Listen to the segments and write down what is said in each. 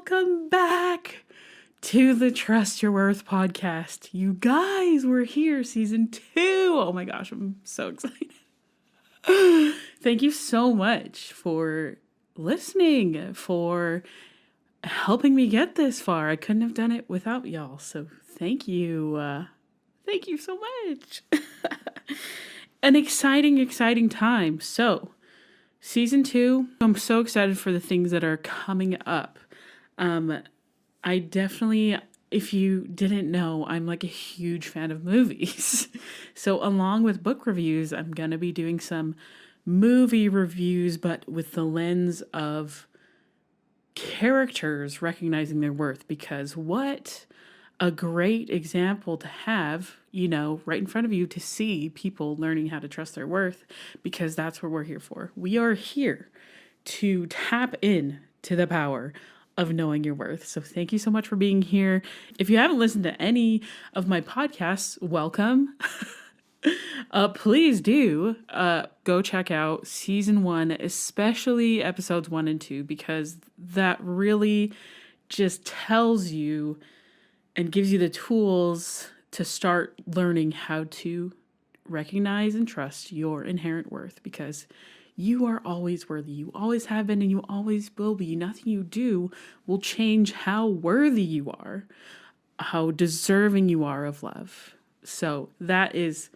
welcome back to the Trust Your Worth podcast. You guys, we're here, season 2. Oh my gosh, I'm so excited. Thank you so much for listening, for helping me get this far. I couldn't have done it without y'all, so thank you. Thank you so much. An exciting time. So, season 2, I'm so excited for the things that are coming up. I definitely, if you didn't know, I'm like a huge fan of movies. So along with book reviews, I'm going to be doing some movie reviews, but with the lens of characters recognizing their worth, because what a great example to have, right in front of you, to see people learning how to trust their worth, because that's what we're here for. We are here to tap in to the power of knowing your worth. So thank you so much for being here. If you haven't listened to any of my podcasts, welcome. Please do go check out season 1, especially episodes 1 and 2, because that really just tells you and gives you the tools to start learning how to recognize and trust your inherent worth, because you are always worthy. You always have been and you always will be. Nothing you do will change how worthy you are, how deserving you are of love. So that is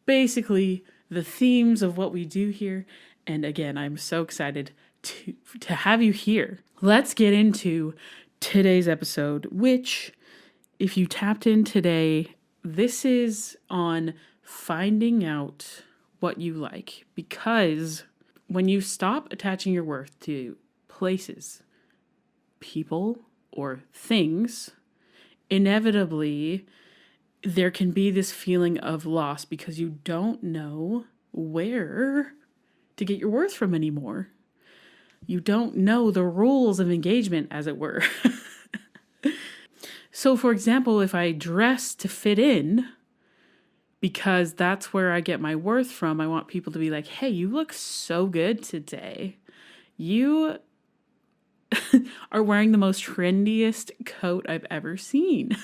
basically the themes of what we do here. And again, I'm so excited to have you here. Let's get into today's episode, which, if you tapped in today, this is on finding out what you like. Because when you stop attaching your worth to places, people, or things, inevitably there can be this feeling of loss because you don't know where to get your worth from anymore. You don't know the rules of engagement, as it were. So, for example, if I dress to fit in, because that's where I get my worth from, I want people to be like, hey, you look so good today. You are wearing the most trendiest coat I've ever seen.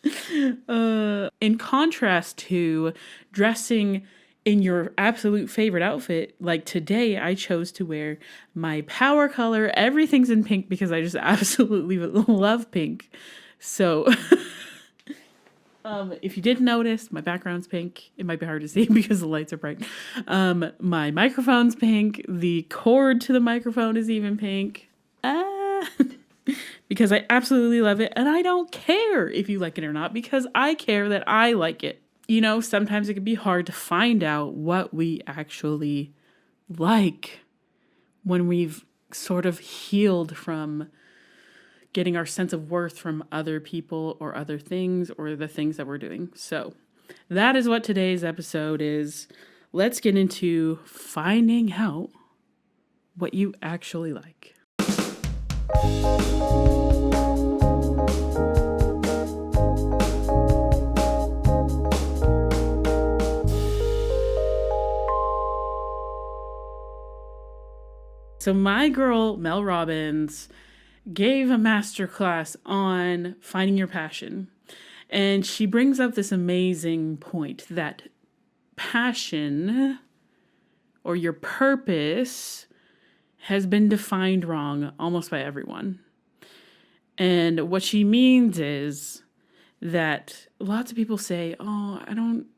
In contrast to dressing in your absolute favorite outfit, like today I chose to wear my power color. Everything's in pink because I just absolutely love pink. So if you didn't notice, my background's pink. It might be hard to see because the lights are bright. My microphone's pink. The cord to the microphone is even pink. Because I absolutely love it. And I don't care if you like it or not, because I care that I like it. Sometimes it can be hard to find out what we actually like when we've sort of healed from getting our sense of worth from other people or other things or the things that we're doing. So that is what today's episode is. Let's get into finding out what you actually like. So my girl, Mel Robbins, gave a masterclass on finding your passion. And she brings up this amazing point that passion, or your purpose, has been defined wrong almost by everyone. And what she means is that lots of people say, oh, I don't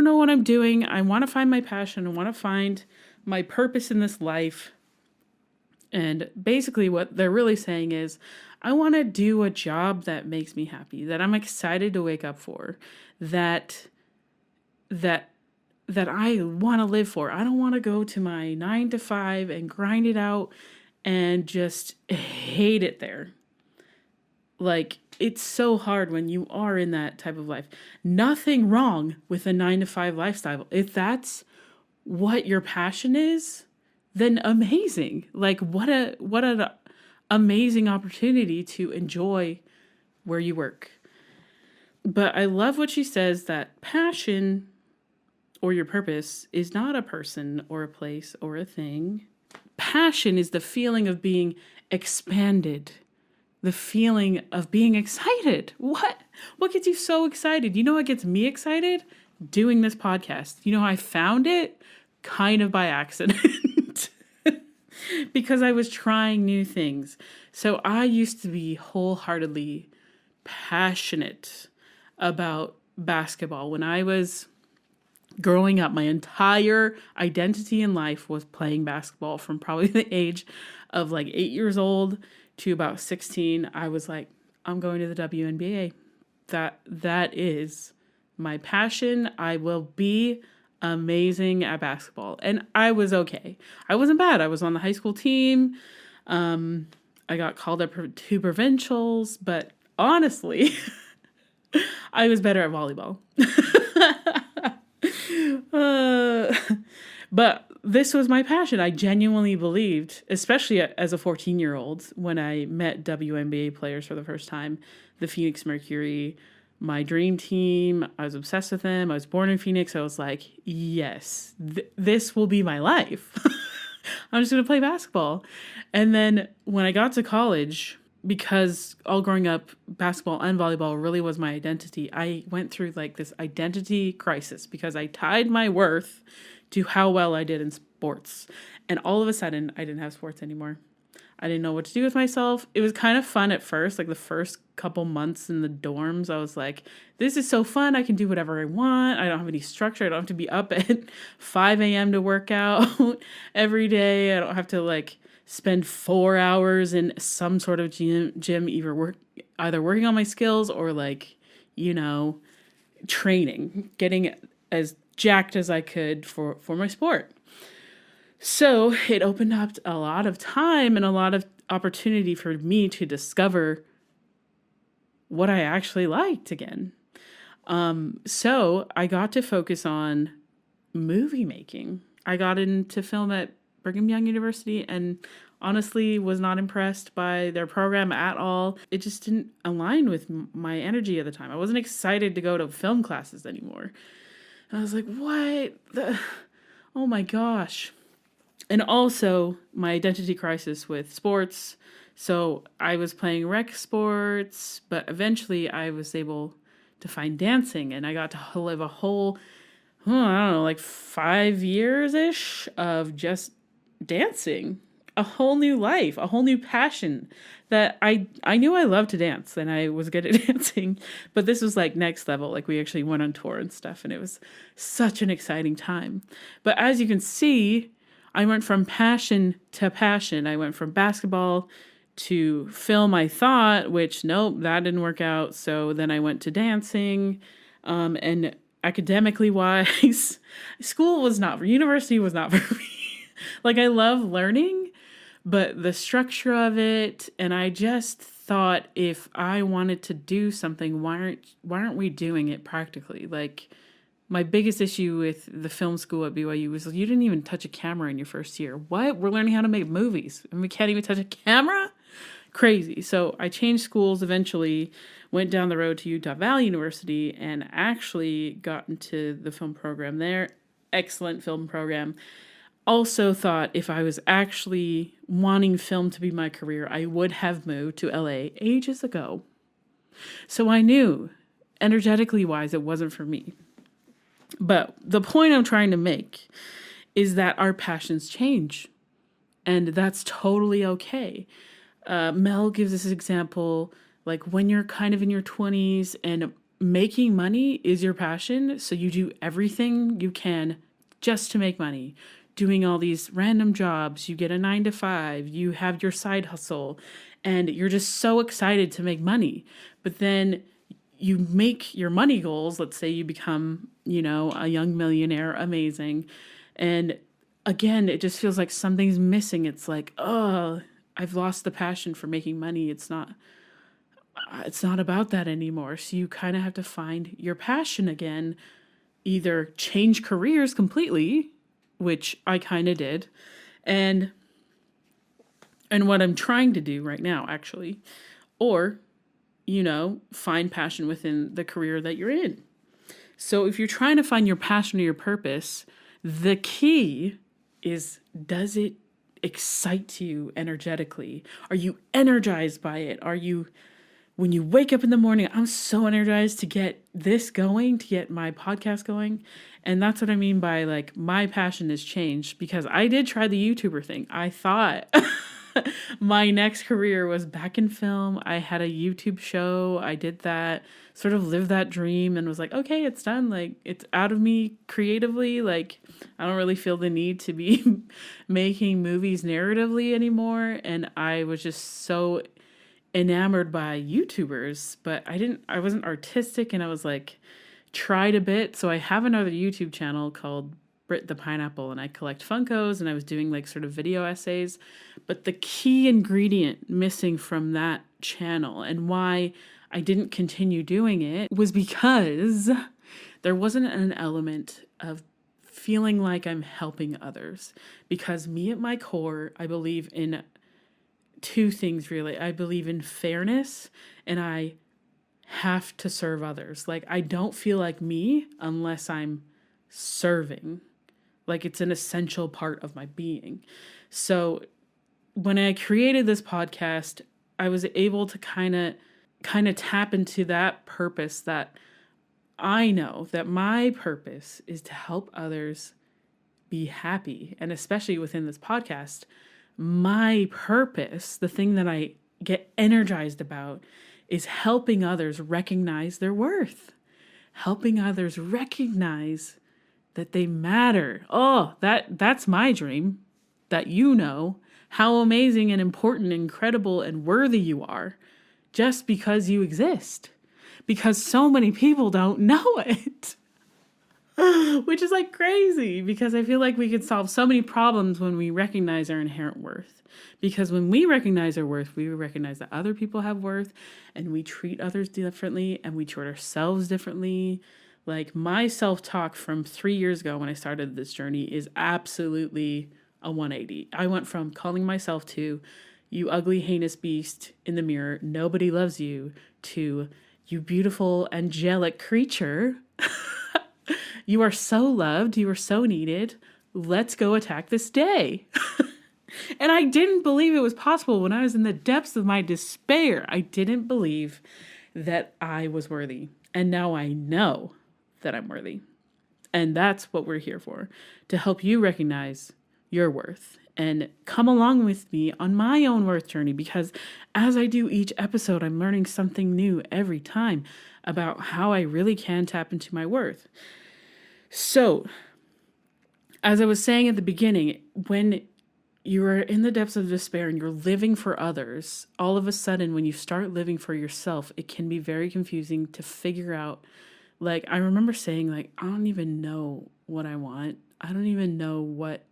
know what I'm doing. I want to find my passion. I want to find my purpose in this life. And basically what they're really saying is, I want to do a job that makes me happy, that I'm excited to wake up for, that I want to live for. I don't want to go to my 9 to 5 and grind it out and just hate it there. Like, it's so hard when you are in that type of life. Nothing wrong with a 9 to 5 lifestyle. If that's what your passion is, then amazing. Like, what an amazing opportunity to enjoy where you work. But I love what she says, that passion or your purpose is not a person or a place or a thing. Passion is the feeling of being expanded the feeling of being excited. What gets you so excited? You know what gets me excited? Doing this podcast. You know how I found it? Kind of by accident. Because I was trying new things. So I used to be wholeheartedly passionate about basketball. When I was growing up, my entire identity in life was playing basketball. From probably the age of like 8 years old to about 16, I was like, I'm going to the WNBA. That is my passion. I will be amazing at basketball. And I was okay. I wasn't bad. I was on the high school team. I got called up to provincials, but honestly, I was better at volleyball. But this was my passion. I genuinely believed, especially as a 14-year-old, when I met WNBA players for the first time, the Phoenix Mercury, my dream team. I was obsessed with them. I was born in Phoenix. I was like, yes, this will be my life. I'm just going to play basketball. And then when I got to college, because all growing up, basketball and volleyball really was my identity, I went through like this identity crisis because I tied my worth to how well I did in sports. And all of a sudden, I didn't have sports anymore. I didn't know what to do with myself. It was kind of fun at first, like the first couple months in the dorms. I was like, this is so fun. I can do whatever I want. I don't have any structure. I don't have to be up at 5 a.m. to work out every day. I don't have to like spend 4 hours in some sort of gym either working on my skills or like, training, getting as jacked as I could for my sport. So it opened up a lot of time and a lot of opportunity for me to discover what I actually liked again. So I got to focus on movie making. I got into film at Brigham Young University and honestly was not impressed by their program at all. It just didn't align with my energy at the time. I wasn't excited to go to film classes anymore. And I was like, what? Oh my gosh. And also my identity crisis with sports. So I was playing rec sports, but eventually I was able to find dancing and I got to live a whole, I don't know, like 5 years-ish of just dancing. A whole new life, a whole new passion that I knew I loved to dance and I was good at dancing, but this was like next level. Like we actually went on tour and stuff and it was such an exciting time. But as you can see, I went from passion to passion. I went from basketball to film, I thought, which nope, that didn't work out. So then I went to dancing, and academically wise, university was not for me. Like I love learning, but the structure of it, and I just thought if I wanted to do something, why aren't we doing it practically? Like my biggest issue with the film school at BYU was you didn't even touch a camera in your first year. What? We're learning how to make movies and we can't even touch a camera? Crazy. So I changed schools eventually, went down the road to Utah Valley University and actually got into the film program there. Excellent film program. Also thought if I was actually wanting film to be my career, I would have moved to LA ages ago. So I knew energetically wise, it wasn't for me. But the point I'm trying to make is that our passions change, and that's totally okay. Mel gives this example, like when you're kind of in your 20s and making money is your passion, so you do everything you can just to make money, doing all these random jobs, you get a 9-to-5, you have your side hustle, and you're just so excited to make money. But then you make your money goals. Let's say you become, a young millionaire, amazing. And again, it just feels like something's missing. It's like, oh, I've lost the passion for making money. It's not about that anymore. So you kind of have to find your passion again, either change careers completely, which I kind of did. And what I'm trying to do right now, actually, or find passion within the career that you're in. So if you're trying to find your passion or your purpose, the key is, does it excites you energetically? Are you energized by it? When you wake up in the morning, I'm so energized to get this going, to get my podcast going. And that's what I mean by like my passion has changed, because I did try the YouTuber thing. I thought my next career was back in film. I had a YouTube show. I did that, sort of lived that dream and was like, okay, it's done. Like, it's out of me creatively. Like, I don't really feel the need to be making movies narratively anymore. And I was just so enamored by YouTubers, but I wasn't artistic, and I was like, tried a bit. So I have another YouTube channel called Brit the Pineapple, and I collect Funkos, and I was doing like sort of video essays. But the key ingredient missing from that channel, and why I didn't continue doing it, was because there wasn't an element of feeling like I'm helping others. Because me at my core, I believe in two things really. I believe in fairness, and I have to serve others. Like, I don't feel like me unless I'm serving. Like, it's an essential part of my being. So when I created this podcast, I was able to kind of tap into that purpose, that I know that my purpose is to help others be happy. And especially within this podcast, my purpose, the thing that I get energized about, is helping others recognize their worth, helping others recognize that they matter. Oh, that's my dream, that you know how amazing and important, incredible and worthy you are just because you exist, because so many people don't know it. Which is like crazy, because I feel like we could solve so many problems when we recognize our inherent worth. Because when we recognize our worth, we recognize that other people have worth, and we treat others differently, and we treat ourselves differently. Like, my self-talk from 3 years ago when I started this journey is absolutely a 180. I went from calling myself to, you ugly, heinous beast in the mirror, nobody loves you, to, you beautiful, angelic creature. You are so loved. You are so needed. Let's go attack this day. And I didn't believe it was possible when I was in the depths of my despair. I didn't believe that I was worthy. And now I know that I'm worthy. And that's what we're here for, to help you recognize your worth and come along with me on my own worth journey. Because as I do each episode, I'm learning something new every time about how I really can tap into my worth. So, as I was saying at the beginning, when you are in the depths of despair and you're living for others, all of a sudden, when you start living for yourself, it can be very confusing to figure out. Like, I remember saying, like, I don't even know what I want. I don't even know what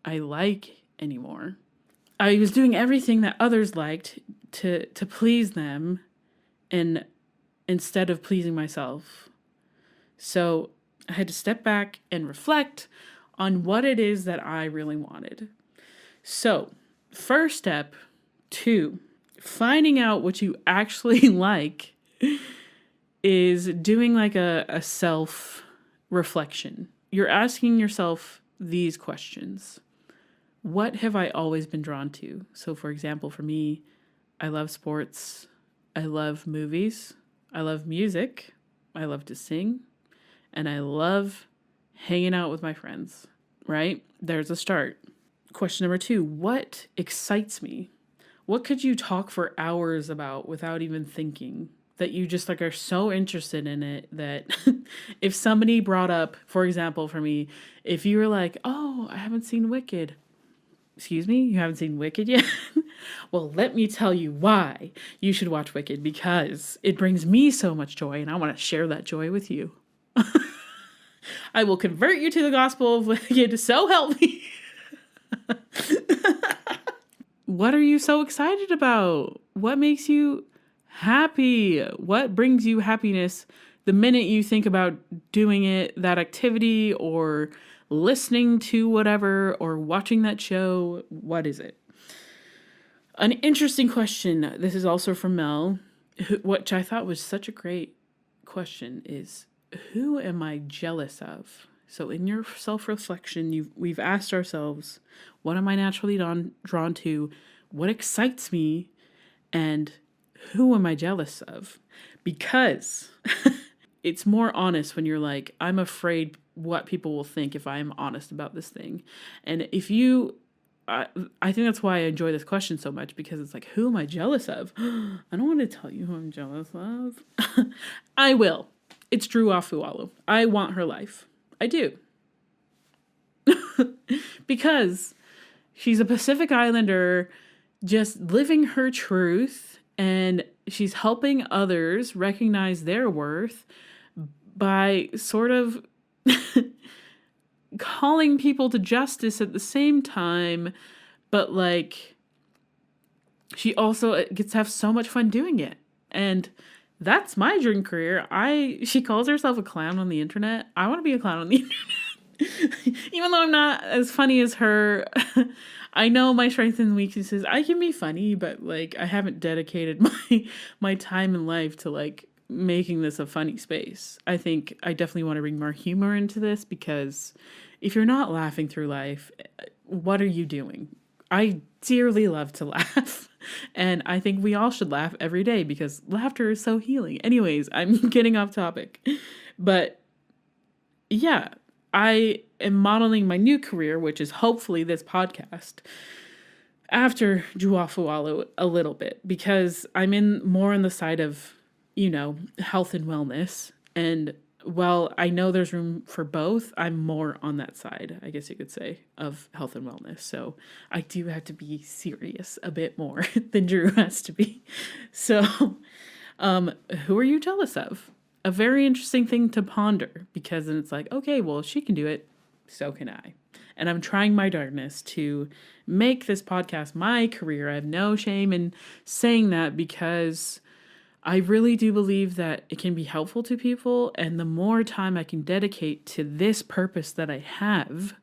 I like anymore. I was doing everything that others liked to please them, and instead of pleasing myself. So I had to step back and reflect on what it is that I really wanted. So, first step 2, finding out what you actually like, is doing like a self-reflection. You're asking yourself these questions. What have I always been drawn to? So, for example, for me, I love sports. I love movies. I love music. I love to sing. And I love hanging out with my friends, right? There's a start. Question number 2, what excites me? What could you talk for hours about without even thinking? That you just like are so interested in it that if somebody brought up, for example, for me, if you were like, oh, I haven't seen Wicked. Excuse me? You haven't seen Wicked yet? Well, let me tell you why you should watch Wicked, because it brings me so much joy and I want to share that joy with you. I will convert you to the gospel of Wicked, so help me. What are you so excited about? What makes you happy? What brings you happiness the minute you think about doing it, that activity, or listening to whatever, or watching that show? What is it? An interesting question. This is also from Mel, which I thought was such a great question, is who am I jealous of So in your self-reflection, we've asked ourselves, what am I naturally drawn to? What excites me? And who am I jealous of? Because it's more honest when you're like, I'm afraid what people will think if I am honest about this thing. And if you, I think that's why I enjoy this question so much, because it's like, who am I jealous of? I don't want to tell you who I'm jealous of. I will. It's Drew Afualu. I want her life. I do. Because she's a Pacific Islander just living her truth, and she's helping others recognize their worth by sort of calling people to justice at the same time, but like she also gets to have so much fun doing it. And that's my dream career. She calls herself a clown on the internet. I want to be a clown on the internet. Even though I'm not as funny as her, I know my strengths and weaknesses. I can be funny, but like I haven't dedicated my time in life to like making this a funny space. I think I definitely want to bring more humor into this, because if you're not laughing through life, what are you doing? I dearly love to laugh, and I think we all should laugh every day because laughter is so healing. Anyways, I'm getting off topic, but yeah, I am modeling my new career, which is hopefully this podcast, after Juafualu a little bit, because I'm more on the side of, health and wellness. And while I know there's room for both, I'm more on that side, I guess you could say, of health and wellness. So I do have to be serious a bit more than Drew has to be. So who are you jealous of? A very interesting thing to ponder, because then it's like, okay, well, if she can do it, so can I. And I'm trying my darndest to make this podcast my career. I have no shame in saying that, because I really do believe that it can be helpful to people. And the more time I can dedicate to this purpose that I have,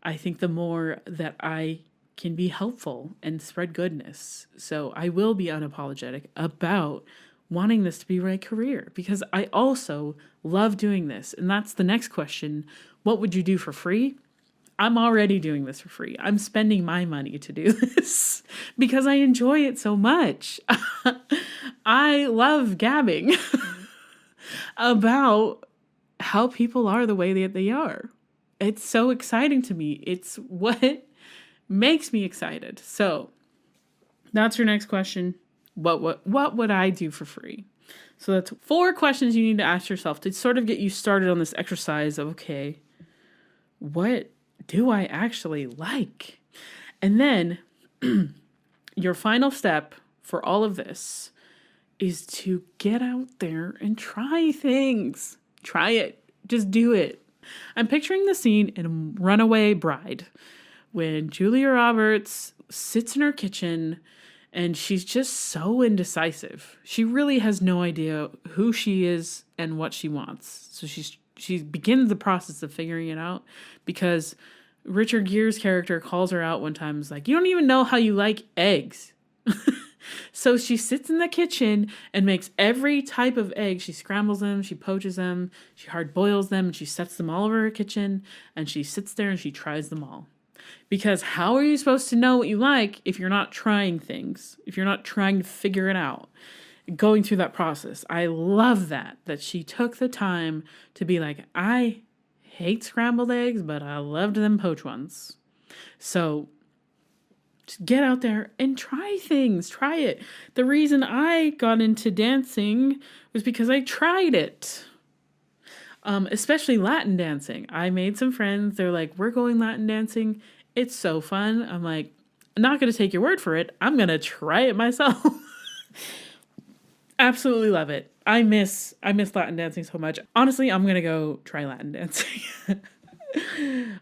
I think the more that I can be helpful and spread goodness. So I will be unapologetic about wanting this to be my career, because I also love doing this. And that's the next question. What would you do for free? I'm already doing this for free. I'm spending my money to do this because I enjoy it so much. I love gabbing about how people are the way that they are. It's so exciting to me. It's what makes me excited. So that's your next question. What would I do for free? So that's 4 questions you need to ask yourself to sort of get you started on this exercise of, okay, what do I actually like? And then your final step for all of this is to get out there and try things. Try it. Just do it. I'm picturing the scene in Runaway Bride when Julia Roberts sits in her kitchen and she's just so indecisive. She really has no idea who she is and what she wants. So she begins the process of figuring it out, because Richard Gere's character calls her out one time. It's like, you don't even know how you like eggs. So she sits in the kitchen and makes every type of egg. She scrambles them, she poaches them, she hard boils them, and she sets them all over her kitchen, and she sits there and she tries them all. Because how are you supposed to know what you like if you're not trying things, if you're not trying to figure it out, going through that process? I love that she took the time to be like, I hate scrambled eggs, but I loved them poached ones. So just get out there and try things. Try it. The reason I got into dancing was because I tried it. Especially Latin dancing. I made some friends. They're like, we're going Latin dancing. It's so fun. I'm like, I'm not going to take your word for it. I'm going to try it myself. Absolutely love it. I miss Latin dancing so much. Honestly, I'm going to go try Latin dancing.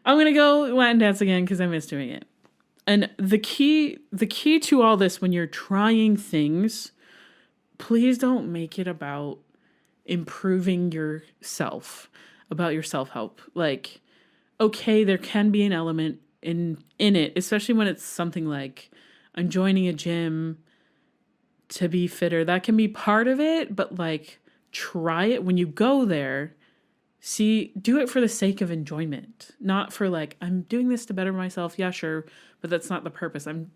I'm going to go Latin dance again because I miss doing it. And the key to all this, when you're trying things, please don't make it about improving yourself, about your self-help. Like, okay, there can be an element in it, especially when it's something like I'm joining a gym to be fitter. That can be part of it, but like, try it. When you go there, do it for the sake of enjoyment, not for like, I'm doing this to better myself. Yeah, sure. But that's not the purpose. I'm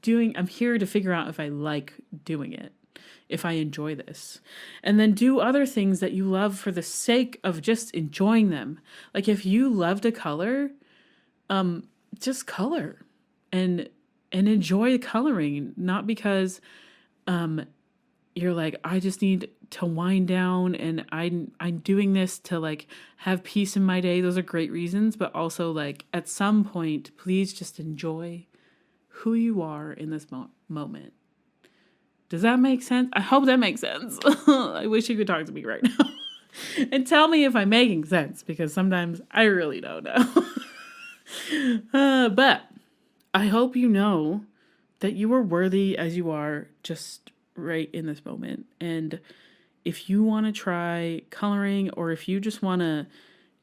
here to figure out if I like doing it, if I enjoy this. And then do other things that you love for the sake of just enjoying them. Like if you love to color, just color and enjoy coloring, not because you're like, I just need to wind down and I'm doing this to like have peace in my day. Those are great reasons, but also like at some point, please just enjoy who you are in this moment. Does that make sense? I hope that makes sense. I wish you could talk to me right now and tell me if I'm making sense, because sometimes I really don't know. But I hope you know that you are worthy as you are just right in this moment. And if you want to try coloring, or if you just want to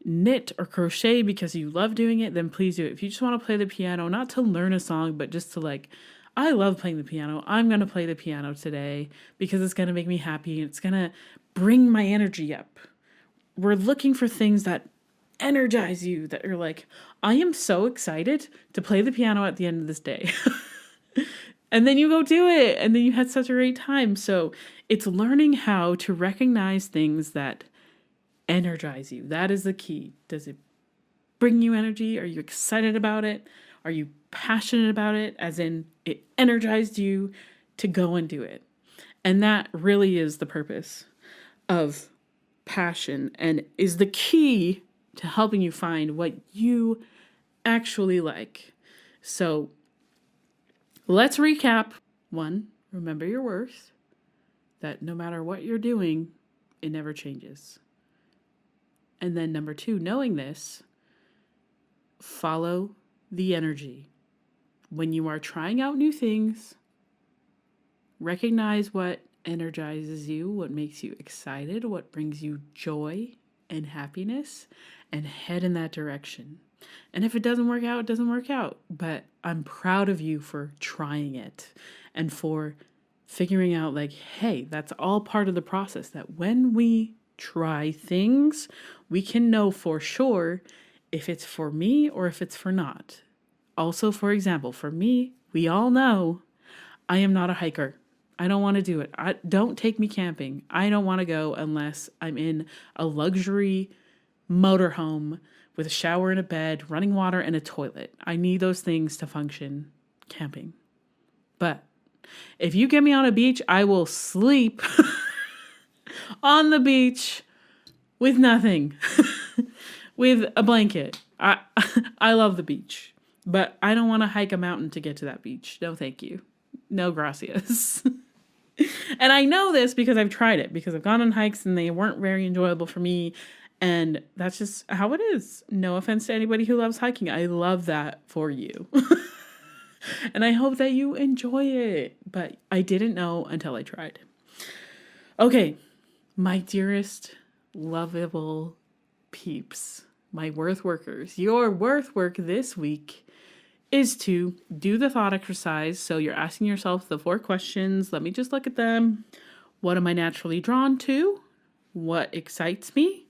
knit or crochet because you love doing it, then please do it. If you just want to play the piano, not to learn a song, but just to like, I love playing the piano. I'm going to play the piano today because it's going to make me happy. And it's going to bring my energy up. We're looking for things that energize you, that are like, I am so excited to play the piano at the end of this day. And then you go do it, and then you had such a great time. So it's learning how to recognize things that energize you. That is the key. Does it bring you energy? Are you excited about it? Are you passionate about it? As in, it energized you to go and do it. And that really is the purpose of passion, and is the key to helping you find what you actually like. So let's recap. 1, remember your worth, that no matter what you're doing, it never changes. And then number 2, knowing this, follow the energy. When you are trying out new things, recognize what energizes you, what makes you excited, what brings you joy and happiness, and head in that direction. And if it doesn't work out, it doesn't work out. But I'm proud of you for trying it and for figuring out like, hey, that's all part of the process. That when we try things, we can know for sure if it's for me or if it's for not. Also, for example, for me, we all know I am not a hiker. I don't want to do it. Don't take me camping. I don't want to go unless I'm in a luxury motorhome with a shower and a bed, running water, and a toilet. I need those things to function camping. But if you get me on a beach, I will sleep on the beach with nothing, with a blanket. I love the beach, but I don't want to hike a mountain to get to that beach. No, thank you. No, gracias. And I know this because I've tried it, because I've gone on hikes and they weren't very enjoyable for me. And that's just how it is. No offense to anybody who loves hiking. I love that for you. And I hope that you enjoy it. But I didn't know until I tried. Okay, my dearest, lovable peeps, my worth workers. Your worth work this week is to do the thought exercise. So you're asking yourself the 4 questions. Let me just look at them. What am I naturally drawn to? What excites me?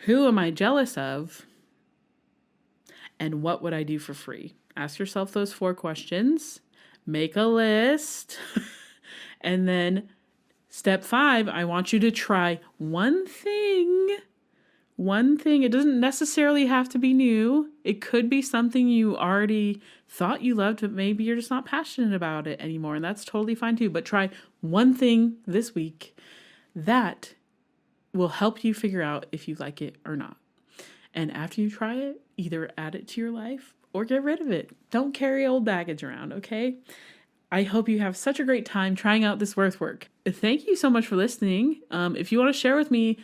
Who am I jealous of? And what would I do for free? Ask yourself those 4 questions. Make a list. And then step 5, I want you to try one thing. One thing. It doesn't necessarily have to be new. It could be something you already thought you loved, but maybe you're just not passionate about it anymore. And that's totally fine too. But try one thing this week that will help you figure out if you like it or not. And after you try it, either add it to your life or get rid of it. Don't carry old baggage around, okay? I hope you have such a great time trying out this worth work. Thank you so much for listening. If you want to share with me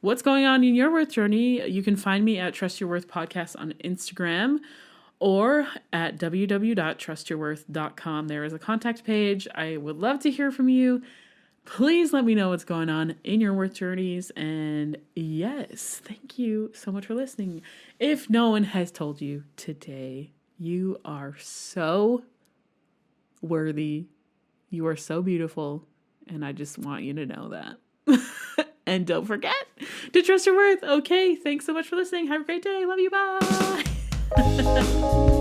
what's going on in your worth journey, you can find me at Trust Your Worth Podcast on Instagram or at www.trustyourworth.com. There is a contact page. I would love to hear from you. Please let me know what's going on in your worth journeys. And yes, thank you so much for listening. If no one has told you today, you are so worthy. You are so beautiful. And I just want you to know that. And don't forget to trust your worth. Okay, thanks so much for listening. Have a great day. Love you. Bye.